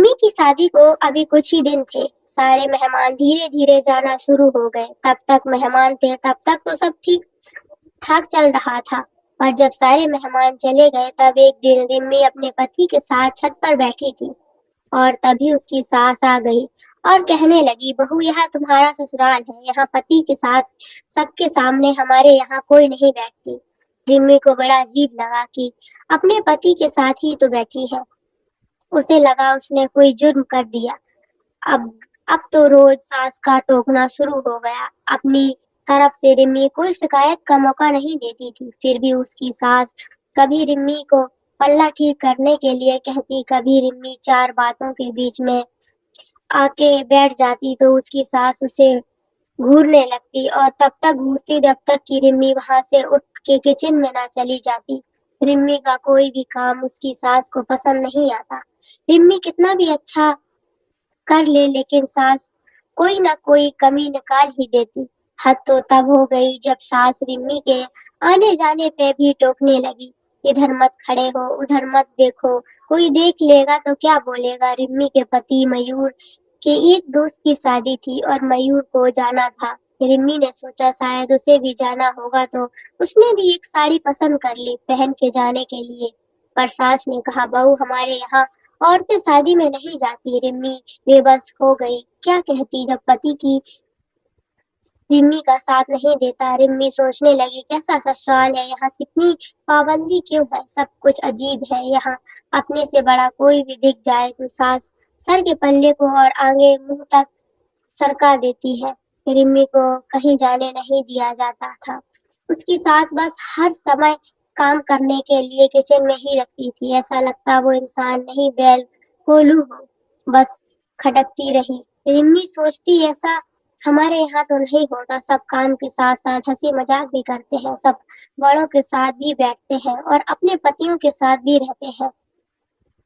मी की शादी को अभी कुछ ही दिन थे। सारे मेहमान धीरे-धीरे जाना शुरू हो गए। तब तक मेहमान थे, तब तक तो सब ठीक-ठाक चल रहा था। पर जब सारे मेहमान चले गए तब एक दिन रिम्मी अपने पति के साथ छत पर बैठी थी और तभी उसकी सास आ गई और कहने लगी, बहू यह तुम्हारा ससुराल है, यहाँ पति के साथ सबके सामने हमारे यहाँ कोई नहीं बैठती। रिम्मी को बड़ा अजीब लगा कि अपने पति के साथ ही तो बैठी है। उसे लगा उसने कोई जुर्म कर दिया। अब अब तो रोज सास का टोकना शुरू हो गया। अपनी तरफ से रिम्मी कोई शिकायत का मौका नहीं देती थी, फिर भी उसकी सास कभी रिम्मी को पल्ला ठीक करने के लिए कहती, कभी रिम्मी चार बातों के बीच में आके बैठ जाती तो उसकी सास उसे घूरने लगती और तब तक घूरती जब तक कि रिम्मी वहां से उठ के किचन में ना चली जाती। रिम्मी का कोई भी काम उसकी सास को पसंद नहीं आता। रिम्मी कितना भी अच्छा कर ले लेकिन सास कोई ना कोई कमी निकाल ही देती। हद तो तब हो गई जब सास रिम्मी के आने जाने पे भी टोकने लगी। इधर मत खड़े हो, उधर मत देखो, कोई देख लेगा तो क्या बोलेगा। रिम्मी के पति मयूर के एक दोस्त की शादी थी और मयूर को जाना था। रिम्मी ने सोचा शायद उसे भी जाना होगा तो उसने भी एक साड़ी पसंद कर ली पहन के जाने के लिए। पर सास ने कहा, बहू हमारे यहाँ औरतें शादी में नहीं जाती। रिम्मी बेबस हो गई, क्या कहती जब पति की रिम्मी का साथ नहीं देता। रिम्मी सोचने लगी, कैसा ससुराल है, यहाँ कितनी पाबंदी क्यों है, सब कुछ अजीब है। यहाँ अपने से बड़ा कोई भी दिख जाए तो सास सर के पल्ले को और आगे मुंह तक सरका देती है। रिम्मी को कहीं जाने नहीं दिया जाता था। उसकी सास बस हर समय काम करने के लिए किचन में ही रखती थी। ऐसा लगता वो इंसान नहीं बैल कोल्हू हो, बस खटकती रही। रिम्मी सोचती, ऐसा हमारे यहाँ तो नहीं होता, सब काम के साथ साथ हंसी मजाक भी करते हैं, सब बड़ों के साथ भी बैठते हैं और अपने पतियों के साथ भी रहते हैं।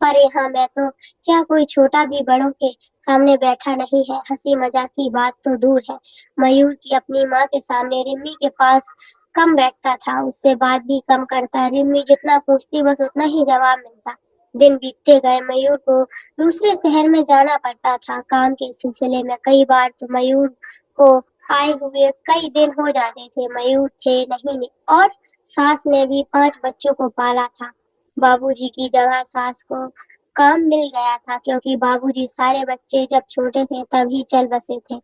पर यहाँ मैं तो क्या कोई छोटा भी बड़ों के सामने बैठा नहीं है। हंसी मजाक की बात तो दूर है, मयूर की अपनी माँ के सामने रिम्मी के पास कम बैठता था, उससे बात भी कम करता। रिम्मी जितना पूछती बस उतना ही जवाब मिलता। दिन बीतते गए, मयूर को दूसरे शहर में जाना पड़ता था काम के सिलसिले में। कई बार तो मयूर को आए हुए कई दिन हो जाते थे। मयूर थे नहीं और सास ने भी 5 बच्चों को पाला था। बाबूजी की जगह सास को काम मिल गया था क्योंकि बाबूजी सारे बच्चे जब छोटे थे तभी चल बसे थे।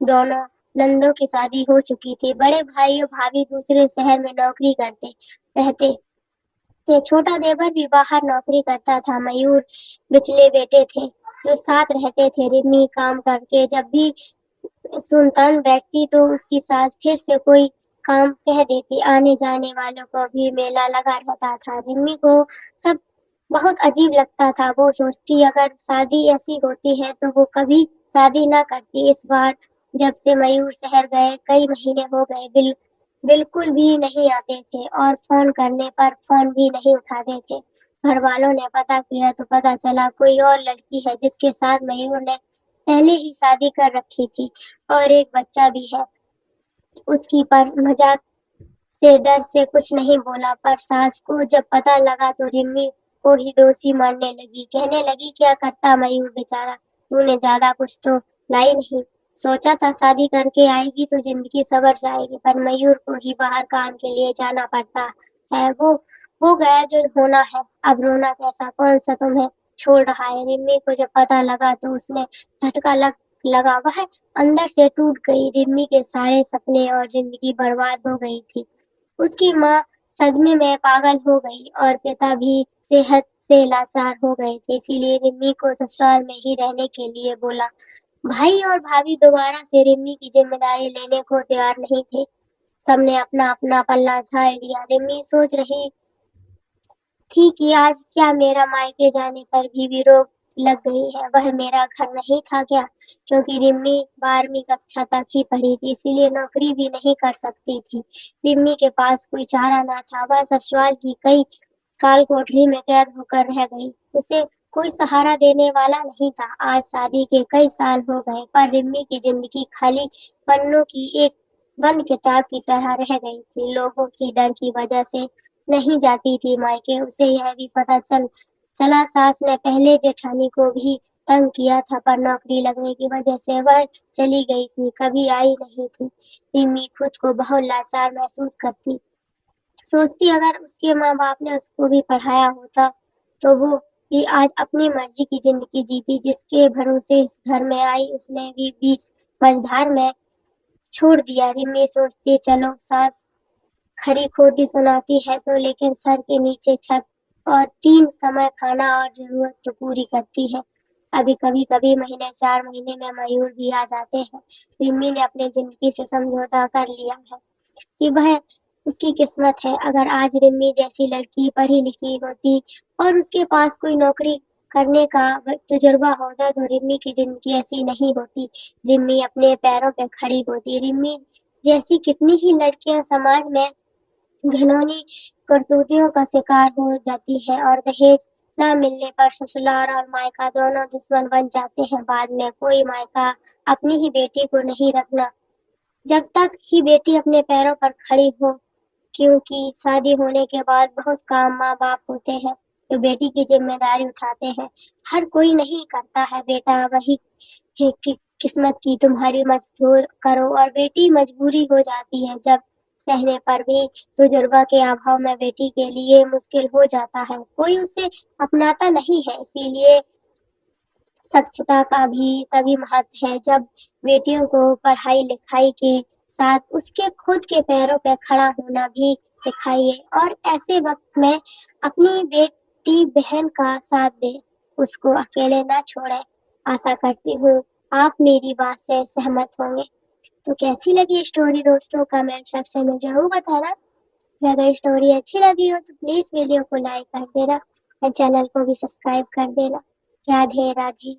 दोनों नंदों की शादी हो चुकी थी। बड़े भाई और भाभी दूसरे शहर में नौकरी करते रहते थे। छोटा देवर भी बाहर नौकरी करता था। मयूर बिचले बेटे थे जो साथ रहते थे। रिम्मी काम करके जब भी सुनतान बैठती तो उसकी सास फिर से कोई काम कह देती। आने जाने वालों को भी मेला लगा रहता था। रिम्मी को सब बहुत अजीब लगता था। वो सोचती अगर शादी ऐसी होती है तो वो कभी शादी ना करती। इस बार जब से मयूर शहर गए कई महीने हो गए, बिल्कुल भी नहीं आते थे और फोन करने पर फोन भी नहीं उठाते थे। घर वालों ने पता किया तो पता चला कोई और लड़की है जिसके साथ मयूर ने पहले ही शादी कर रखी थी और एक बच्चा भी है उसकी। पर मजाक से डर से कुछ नहीं बोला। पर सास को जब पता लगा तो रिम्मी को ही दोषी मानने लगी। कहने लगी, क्या करता मयूर बेचारा, तूने ज्यादा कुछ तो लाई नहीं। सोचा था शादी करके आएगी तो जिंदगी सवर जाएगी, पर मयूर को ही बाहर काम के लिए जाना पड़ता है। वो हो गया जो होना है, अब रोना कैसा, कौन सा तुम्हें छोड़ रहा है। रिम्मी को जब पता लगा तो उसने झटका लगा, वह अंदर से टूट गई। रिम्मी के सारे सपने और जिंदगी बर्बाद हो गई थी। उसकी माँ सदमे में पागल हो गई और पिता भी सेहत से लाचार हो गए थे। इसीलिए रिम्मी को ससुराल में ही रहने के लिए बोला। भाई और भाभी दोबारा से रिम्मी की जिम्मेदारी लेने को तैयार नहीं थे। सबने अपना अपना पल्ला झाड़ लिया। रिम्मी सोच रही थी कि आज क्या मेरा मायके जाने पर भी रोक लग गई है, वह मेरा घर नहीं था क्या। क्योंकि रिम्मी 12वीं कक्षा तक ही पढ़ी थी इसीलिए नौकरी भी नहीं कर सकती थी। रिम्मी के पास कोई चारा ना था। वह ससुराल की कई काल कोठरी में कैद होकर रह गई। उसे कोई सहारा देने वाला नहीं था। आज शादी के कई साल हो गए पर रिम्मी की जिंदगी खाली पन्नों की एक बंद किताब की तरह रह गई थी। लोगों की डर की वजह से नहीं जाती थी मायके। उसे यह भी पता चला सास ने पहले जेठानी को भी तंग किया था, पर नौकरी लगने की वजह से वह चली गई थी, कभी आई नहीं थी। रिम्मी खुद को बहुत लाचार महसूस करती। सोचती अगर उसके माँ-बाप ने उसको भी पढ़ाया होता, तो वो भी आज अपनी मर्जी की ज़िंदगी जीती। जिसके भरोसे इस घर में आई, उसने भी बीच मझधार में छोड़ दिया। रिम्मी सोचती चलो सास खरी-खोटी सुनाती है तो, लेकिन सर के नीचे छत और 3 समय खाना और ज़रूरत तो पूरी करती है। अभी कभी-कभी महीने 4 महीने में मयूर भी आ जाते हैं। रिम्मी ने अपनी ज़िंदगी से समझौता कर लिया है कि वह उसकी किस्मत है। अगर आज रिम्मी जैसी लड़की पढ़ी-लिखी होती और उसके पास कोई नौकरी करने का तजुर्बा होता, तो रिम्मी की ज़िंदगी ऐसी नहीं होती। रिम्मी अपने पैरों पे खड़ी होती। रिम्मी जैसी कितनी ही लड़कियाँ समाज में घिनौनी करतूतियों का शिकार हो जाती है और दहेज न मिलने पर ससुराल और मायका दोनों दुश्मन बन जाते हैं। बाद में कोई मायका अपनी ही बेटी को नहीं रखना जब तक ही बेटी अपने पैरों पर खड़ी हो, क्योंकि शादी होने के बाद बहुत काम माँ-बाप होते हैं जो बेटी की जिम्मेदारी उठाते हैं। हर कोई नहीं करता है बेटा, वही है कि किस्मत की तुम्हारी मजबूर करो, और बेटी मजबूरी हो जाती है जब सहने पर भी तजुर्बा के अभाव में बेटी के लिए मुश्किल हो जाता है। कोई उसे अपनाता नहीं है, इसीलिए स्वच्छता का भी तभी महत्व है जब बेटियों को पढ़ाई-लिखाई के साथ उसके खुद के पैरों पे खड़ा होना भी सिखाइए, और ऐसे वक्त में अपनी बेटी बहन का साथ दें, उसको अकेले ना छोड़ें। आशा करती हूँ आप मेरी बात से सहमत होंगे। तो कैसी लगी स्टोरी दोस्तों, कमेंट सेक्शन में ज़रूर बताना। और अगर स्टोरी अच्छी लगी हो तो प्लीज़ वीडियो को लाइक कर देना और चैनल को भी सब्सक्राइब कर देना। राधे राधे।